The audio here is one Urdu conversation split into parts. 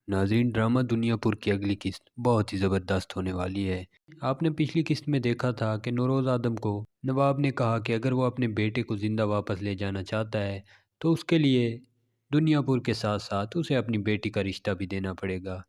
ناظرین، ڈرامہ دنیا پور کی اگلی قسط بہت ہی زبردست ہونے والی ہے۔ آپ نے پچھلی قسط میں دیکھا تھا کہ نوروز آدم کو نواب نے کہا کہ اگر وہ اپنے بیٹے کو زندہ واپس لے جانا چاہتا ہے تو اس کے لیے دنیا پور کے ساتھ ساتھ اسے اپنی بیٹی کا رشتہ بھی دینا پڑے گا۔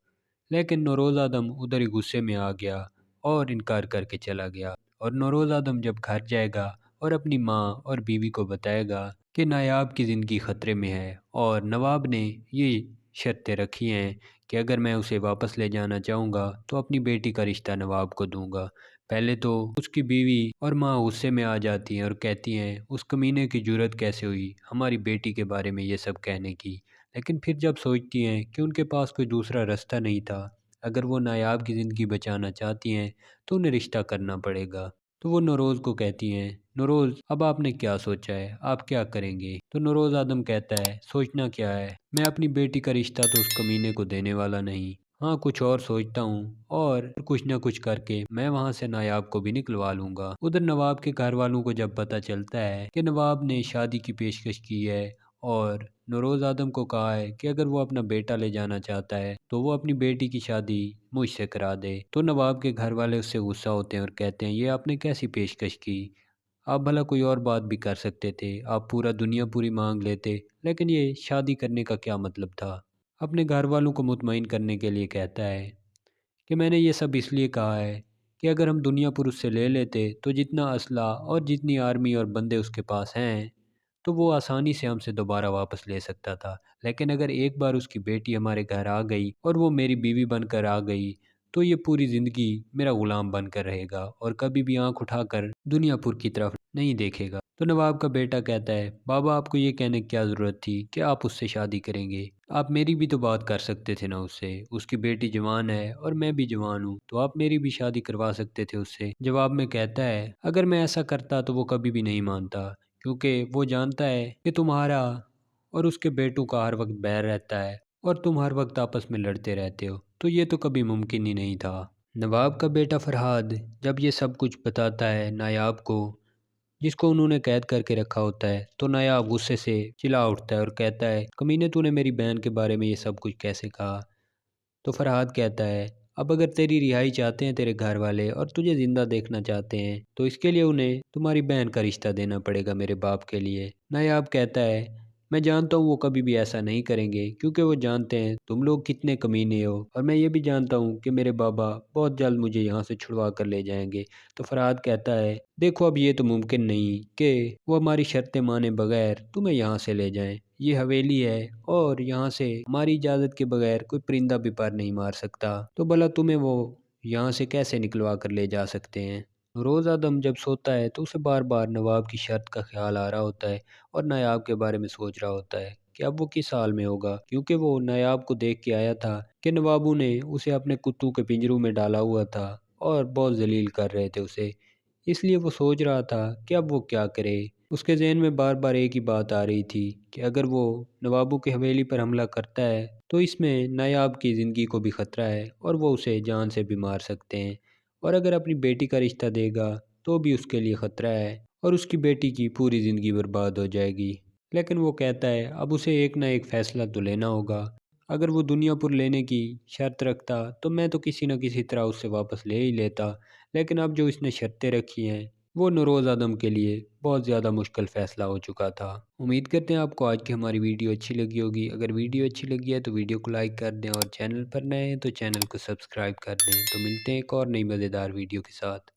لیکن نوروز آدم ادھر ہی غصے میں آ گیا اور انکار کر کے چلا گیا۔ اور نوروز آدم جب گھر جائے گا اور اپنی ماں اور بیوی کو بتائے گا کہ نایاب کی زندگی خطرے میں ہے اور نواب نے یہ شرطیں رکھی ہیں کہ اگر میں اسے واپس لے جانا چاہوں گا تو اپنی بیٹی کا رشتہ نواب کو دوں گا۔ پہلے تو اس کی بیوی اور ماں غصے میں آ جاتی ہیں اور کہتی ہیں اس کمینے کی جرت کیسے ہوئی ہماری بیٹی کے بارے میں یہ سب کہنے کی۔ لیکن پھر جب سوچتی ہیں کہ ان کے پاس کوئی دوسرا رستہ نہیں تھا، اگر وہ نایاب کی زندگی بچانا چاہتی ہیں تو انہیں رشتہ کرنا پڑے گا، تو وہ نوروز کو کہتی ہیں نوروز اب آپ نے کیا سوچا ہے، آپ کیا کریں گے؟ تو نوروز آدم کہتا ہے سوچنا کیا ہے، میں اپنی بیٹی کا رشتہ تو اس کمینے کو دینے والا نہیں، ہاں کچھ اور سوچتا ہوں اور کچھ نہ کچھ کر کے میں وہاں سے نایاب کو بھی نکلوا لوں گا۔ ادھر نواب کے گھر والوں کو جب پتہ چلتا ہے کہ نواب نے شادی کی پیشکش کی ہے اور نوروز آدم کو کہا ہے کہ اگر وہ اپنا بیٹا لے جانا چاہتا ہے تو وہ اپنی بیٹی کی شادی مجھ سے کرا دے، تو نواب کے گھر والے اس سے غصہ ہوتے ہیں اور کہتے ہیں یہ آپ نے کیسی پیشکش کی، آپ بھلا کوئی اور بات بھی کر سکتے تھے، آپ پورا دنیا پوری مانگ لیتے، لیکن یہ شادی کرنے کا کیا مطلب تھا؟ اپنے گھر والوں کو مطمئن کرنے کے لیے کہتا ہے کہ میں نے یہ سب اس لیے کہا ہے کہ اگر ہم دنیا پور اس سے لے لیتے تو جتنا اسلحہ اور جتنی آرمی اور بندے اس کے پاس ہیں تو وہ آسانی سے ہم سے دوبارہ واپس لے سکتا تھا، لیکن اگر ایک بار اس کی بیٹی ہمارے گھر آ گئی اور وہ میری بیوی بن کر آ گئی تو یہ پوری زندگی میرا غلام بن کر رہے گا اور کبھی بھی آنکھ اٹھا کر دنیا پور کی طرف نہیں دیکھے گا۔ تو نواب کا بیٹا کہتا ہے بابا آپ کو یہ کہنے کی کیا ضرورت تھی کہ آپ اس سے شادی کریں گے، آپ میری بھی تو بات کر سکتے تھے نا اس سے، اس کی بیٹی جوان ہے اور میں بھی جوان ہوں تو آپ میری بھی شادی کروا سکتے تھے اس سے۔ جواب میں کہتا ہے اگر میں ایسا کرتا تو وہ کبھی بھی نہیں مانتا، کیونکہ وہ جانتا ہے کہ تمہارا اور اس کے بیٹوں کا ہر وقت بیر رہتا ہے اور تم ہر وقت آپس میں لڑتے رہتے ہو، تو یہ تو کبھی ممکن ہی نہیں تھا۔ نواب کا بیٹا فرہاد جب یہ سب کچھ بتاتا ہے نایاب کو، جس کو انہوں نے قید کر کے رکھا ہوتا ہے، تو نایاب غصے سے چلا اٹھتا ہے اور کہتا ہے کمینے تو نے میری بہن کے بارے میں یہ سب کچھ کیسے کہا؟ تو فرہاد کہتا ہے اب اگر تیری رہائی چاہتے ہیں تیرے گھر والے اور تجھے زندہ دیکھنا چاہتے ہیں تو اس کے لیے انہیں تمہاری بہن کا رشتہ دینا پڑے گا میرے باپ کے لیے۔ نایاب کہتا ہے میں جانتا ہوں وہ کبھی بھی ایسا نہیں کریں گے کیونکہ وہ جانتے ہیں تم لوگ کتنے کمینے ہو، اور میں یہ بھی جانتا ہوں کہ میرے بابا بہت جلد مجھے یہاں سے چھڑوا کر لے جائیں گے۔ تو فرہاد کہتا ہے دیکھو اب یہ تو ممکن نہیں کہ وہ ہماری شرطیں مانے بغیر تمہیں یہاں سے لے جائیں، یہ حویلی ہے اور یہاں سے ہماری اجازت کے بغیر کوئی پرندہ بھی پر نہیں مار سکتا، تو بھلا تمہیں وہ یہاں سے کیسے نکلوا کر لے جا سکتے ہیں؟ روز آدم جب سوتا ہے تو اسے بار بار نواب کی شرط کا خیال آ رہا ہوتا ہے اور نایاب کے بارے میں سوچ رہا ہوتا ہے کہ اب وہ کس حال میں ہوگا، کیونکہ وہ نایاب کو دیکھ کے آیا تھا کہ نوابوں نے اسے اپنے کتوں کے پنجروں میں ڈالا ہوا تھا اور بہت ذلیل کر رہے تھے اسے، اس لیے وہ سوچ رہا تھا کہ اب وہ کیا کرے۔ اس کے ذہن میں بار بار ایک ہی بات آ رہی تھی کہ اگر وہ نوابوں کی حویلی پر حملہ کرتا ہے تو اس میں نایاب کی زندگی کو بھی خطرہ ہے اور وہ اسے جان سے بھی مار سکتے ہیں، اور اگر اپنی بیٹی کا رشتہ دے گا تو بھی اس کے لیے خطرہ ہے اور اس کی بیٹی کی پوری زندگی برباد ہو جائے گی۔ لیکن وہ کہتا ہے اب اسے ایک نہ ایک فیصلہ تو لینا ہوگا، اگر وہ دنیا پور لینے کی شرط رکھتا تو میں تو کسی نہ کسی طرح اس سے واپس لے ہی لیتا، لیکن اب جو اس نے شرطیں رکھی ہیں وہ نوروز آدم کے لیے بہت زیادہ مشکل فیصلہ ہو چکا تھا۔ امید کرتے ہیں آپ کو آج کی ہماری ویڈیو اچھی لگی ہوگی، اگر ویڈیو اچھی لگی ہے تو ویڈیو کو لائک کر دیں اور چینل پر نئے ہیں تو چینل کو سبسکرائب کر دیں۔ تو ملتے ہیں ایک اور نئی مزیدار ویڈیو کے ساتھ۔